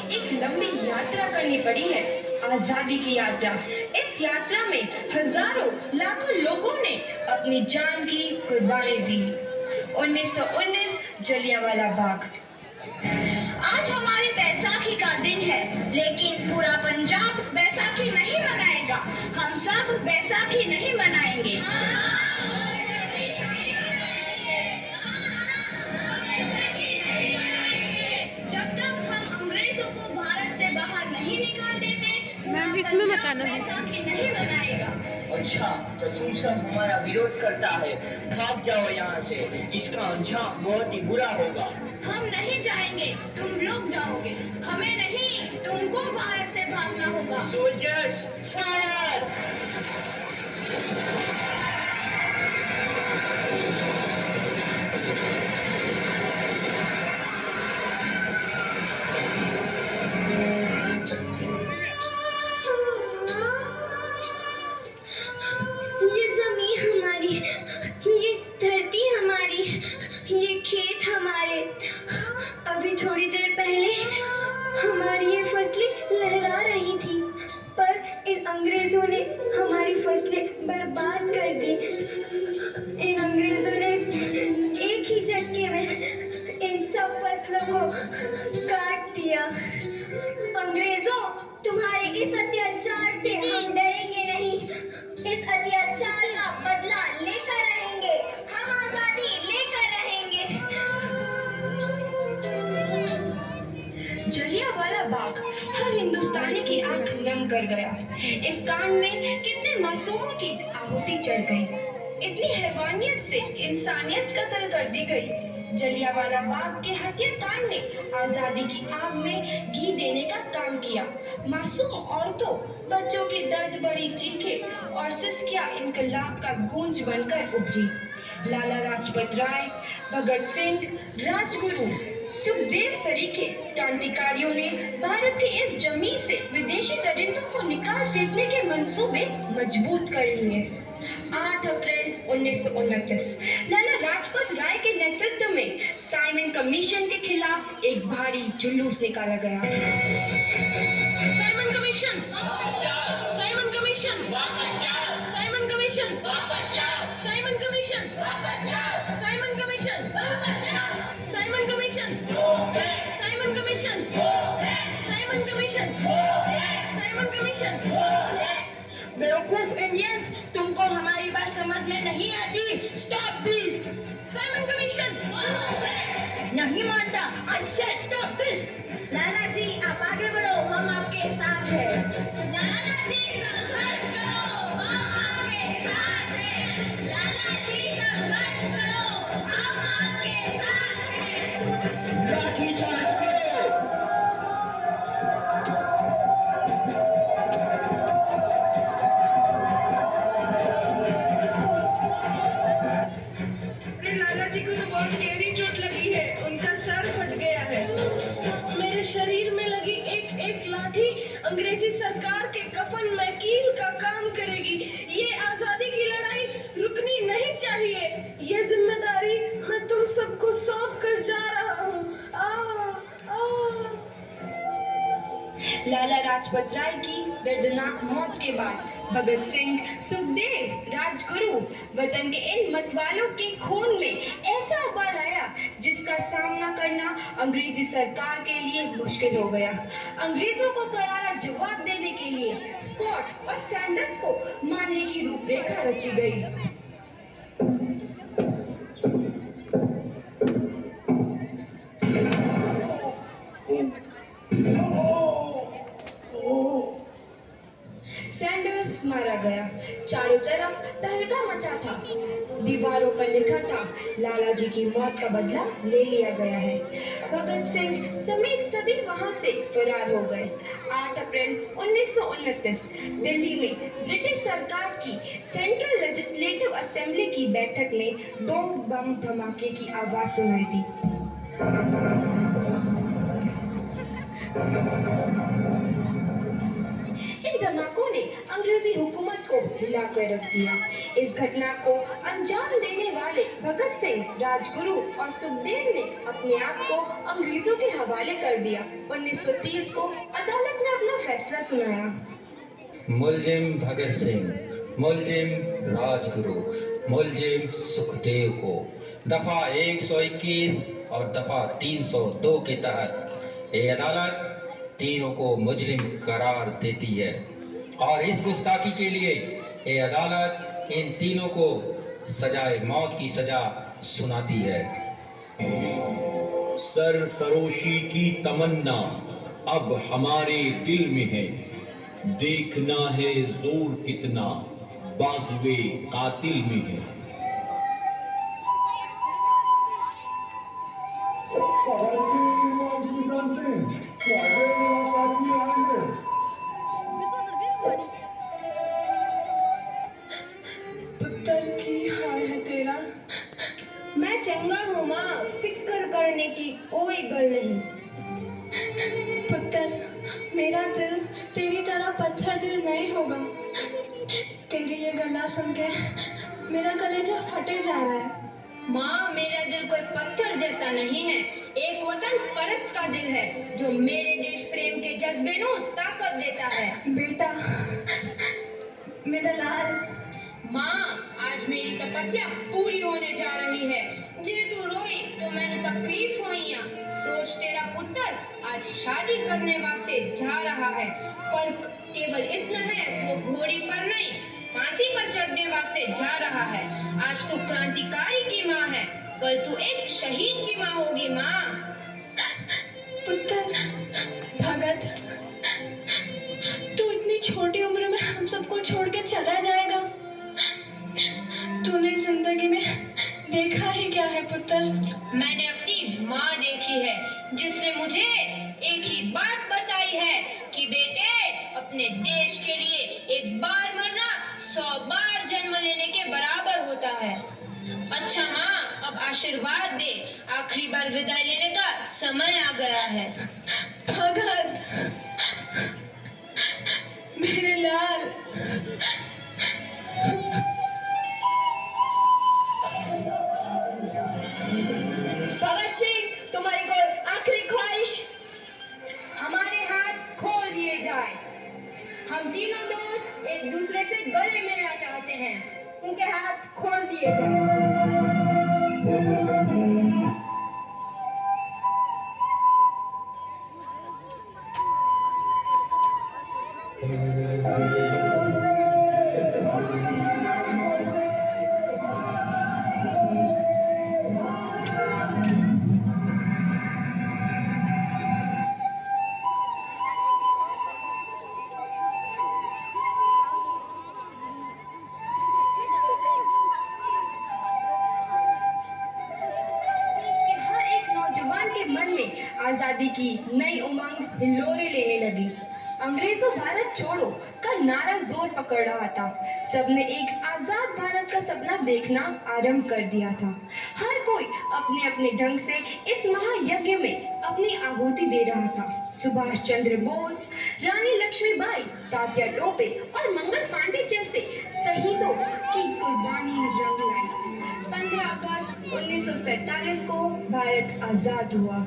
एक लंबी यात्रा करनी पड़ी है, आजादी की यात्रा। इस यात्रा में हजारों लाखों लोगों ने अपनी जान की कुर्बानी दी। 1919 जलियांवाला बाग। आज हमारी बैसाखी का दिन है, लेकिन पूरा पंजाब बैसाखी नहीं मनाएगा। हम सब बैसाखी नहीं मनाएंगे। जब तक हम अंग्रेजों को भारत से बाहर नहीं निकाल देते, मैम इसमें बताना बैसाखी नहीं मनाएगा। अच्छा, तो तुम सब हमारा विरोध करता है, भाग जाओ यहाँ से। इसका अंजाम बहुत ही बुरा होगा। हम नहीं जाएंगे, तुम लोग जाओगे। हमें नहीं, तुमको भारत से भागना होगा। Soldiers fire! ये जमीन हमारी, ये धरती हमारी, ये खेत हमारे। अभी थोड़ी देर पहले हमारी ये फसलें लहरा रही थी, पर इन अंग्रेजों ने हमारी फसलें बर्बाद कर दी। इन अंग्रेजों ने एक ही झटके में इन सब फसलों को काट दिया। अंग्रेजों, तुम्हारे इस अत्याचार से हम डरेंगे नहीं। इस अत्याचार का बदला लेकर रहेंगे। हम आजादी लेकर रहेंगे। जलियांवाला बाग हर हिंदुस्तानी की आंख नम कर गया। इस कांड में कितने मासूमों की आहुति चढ़ गई। इतनी हैवानियत से इंसानियत कत्ल कर दी गई। जलियांवाला बाग के हत्याकांड ने आजादी की आग में घी देने का काम किया। मासूम औरतों, बच्चों की दर्द भरी चीखें और सिसकियां इनकलाब का गूंज बनकर उभरी। लाला लाजपत राय, भगत सिंह, राजगुरु, सुखदेव सरीखे क्रांतिकारियों ने भारत की इस जमीन से विदेशी दरिंदों को निकाल फेंकने के मंसूबे मजबूत कर लिए। 8 अप्रैल 1929 लाला लाजपत राय के नेतृत्व में साइमन कमीशन के खिलाफ एक भारी जुलूस निकाला गया। Simon commission, Simon commission, Simon commission, Simon commission, Simon commission, Simon commission, Simon commission, Simon commission, Simon commission. बेवकूफ इंडियंस, तुमको हमारी बात समझ में नहीं आती। Stop this. Simon commission. नहीं मानता। I said stop this. Lala ji, आप आगे बढ़ो, हम आपके साथ हैं। लाला जी, संघर्ष करो, हम आपके साथ हैं। लाला जी, संघर्ष करो, हम आपके साथ हैं। लाठीचार्ज करो! लाला जी को तो बहुत गहरी चोट लगी है, उनका सर फट गया है। मेरे शरीर में लगी एक एक लाठी अंग्रेजी सरकार के कफन में कील का काम करेगी। ये आजादी की लड़ाई रुकनी नहीं चाहिए। ये जिम्मेदारी मैं तुम सबको सौंप कर जा रहा हूँ। लाला लाजपत राय की दर्दनाक मौत के बाद भगत सिंह, सुखदेव, राजगुरु वतन के इन मतवालों के खून में ऐसा उबाल आया जिसका सामना करना अंग्रेजी सरकार के लिए मुश्किल हो गया। अंग्रेजों को करारा जवाब देने के लिए स्कॉट और सैंडर्स को मारने की रूपरेखा रची गई। सैंडर्स मारा गया। चारों तरफ तहलका मचा था। दीवारों पर लिखा था, लाला जी की मौत का बदला ले लिया गया है। भगत सिंह समेत सभी वहां से फरार हो गए। 8 अप्रैल 1929 दिल्ली में ब्रिटिश सरकार की सेंट्रल लेजिस्लेटिव असेंबली की बैठक में 2 बम धमाके की आवाज सुनाई दी। इन धमाकों ने अंग्रेजी हुकूमत को हिलाकर रख दिया। इस घटना को अंजाम देने वाले भगत सिंह, राजगुरु और सुखदेव ने अपने आप को अंग्रेजों के हवाले कर दिया। 1930 को अदालत ने अपना फैसला सुनाया। मुलजिम भगत सिंह, मुलजिम राजगुरु, मुलजिम सुखदेव को दफा 121 और दफा 302 के तहत ये अदालत तीनों को मुजरिम करार देती है और इस गुस्ताखी के लिए ये अदालत इन तीनों को सजाए मौत की सजा सुनाती है। सरफरोशी की तमन्ना अब हमारे दिल में है, देखना है जोर कितना बाजुए कातिल में है। पुत्र की हाल है तेरा। मैं चंगा हूँ माँ, फिक्र करने की कोई गल नहीं। पुत्र मेरा दिल तेरी तरह पत्थर दिल नहीं होगा। तेरी ये गला सुन के मेरा कलेजा फटे जा रहा है। माँ, मेरा दिल कोई पत्थर जैसा नहीं है, एक वतन परस्त का दिल है जो मेरे देश प्रेम के जज्बे को ताकत देता है। बेटा मेरा लाल। माँ, आज मेरी तपस्या पूरी होने जा रही है। जे तू रोई तो मैंने तकलीफ होइया। सोच, तेरा पुत्र आज शादी करने वास्ते जा रहा है। फर्क केवल इतना है, वो घोड़ी पर नहीं फांसी पर चढ़ने वास्ते जा रहा है। आज तू क्रांतिकारी की माँ है, कल तू एक शहीद की माँ होगी। माँ, पुत्र भगत, तू इतनी छोटी उम्र में हम सबको छोड़ के चला जाएगा। तूने जिंदगी में देखा ही क्या है पुत्र? मैंने अपनी माँ देखी है जिसने मुझे एक ही बात बताई है कि बेटे, अपने देश के लिए एक बार मरना 100 बार जन्म लेने के बराबर होता है। अच्छा माँ, अब आशीर्वाद दे, आखिरी बार विदाई लेने का समय आ गया है। भगत मेरे लाल। भगत सिंह, तुम्हारी कोई आखिरी ख्वाहिश? हमारे हाथ खोल दिए जाए। हम तीनों दोस्त एक दूसरे से गले मिलना चाहते हैं, उनके हाथ खोल दिए जाए। आजादी की नई उमंग हिलोरे लेने लगी। अंग्रेजों भारत छोड़ो का नारा जोर पकड़ रहा था। सबने एक आजाद भारत का सपना देखना आरंभ कर दिया था। हर कोई अपने अपने ढंग से इस महायज्ञ में अपनी आहुति दे रहा था। सुभाष चंद्र बोस, रानी लक्ष्मीबाई, तात्या टोपे और मंगल पांडे जैसे शहीदों की कुर्बानी रंग लाई। 15 अगस्त 1947 को भारत आजाद हुआ।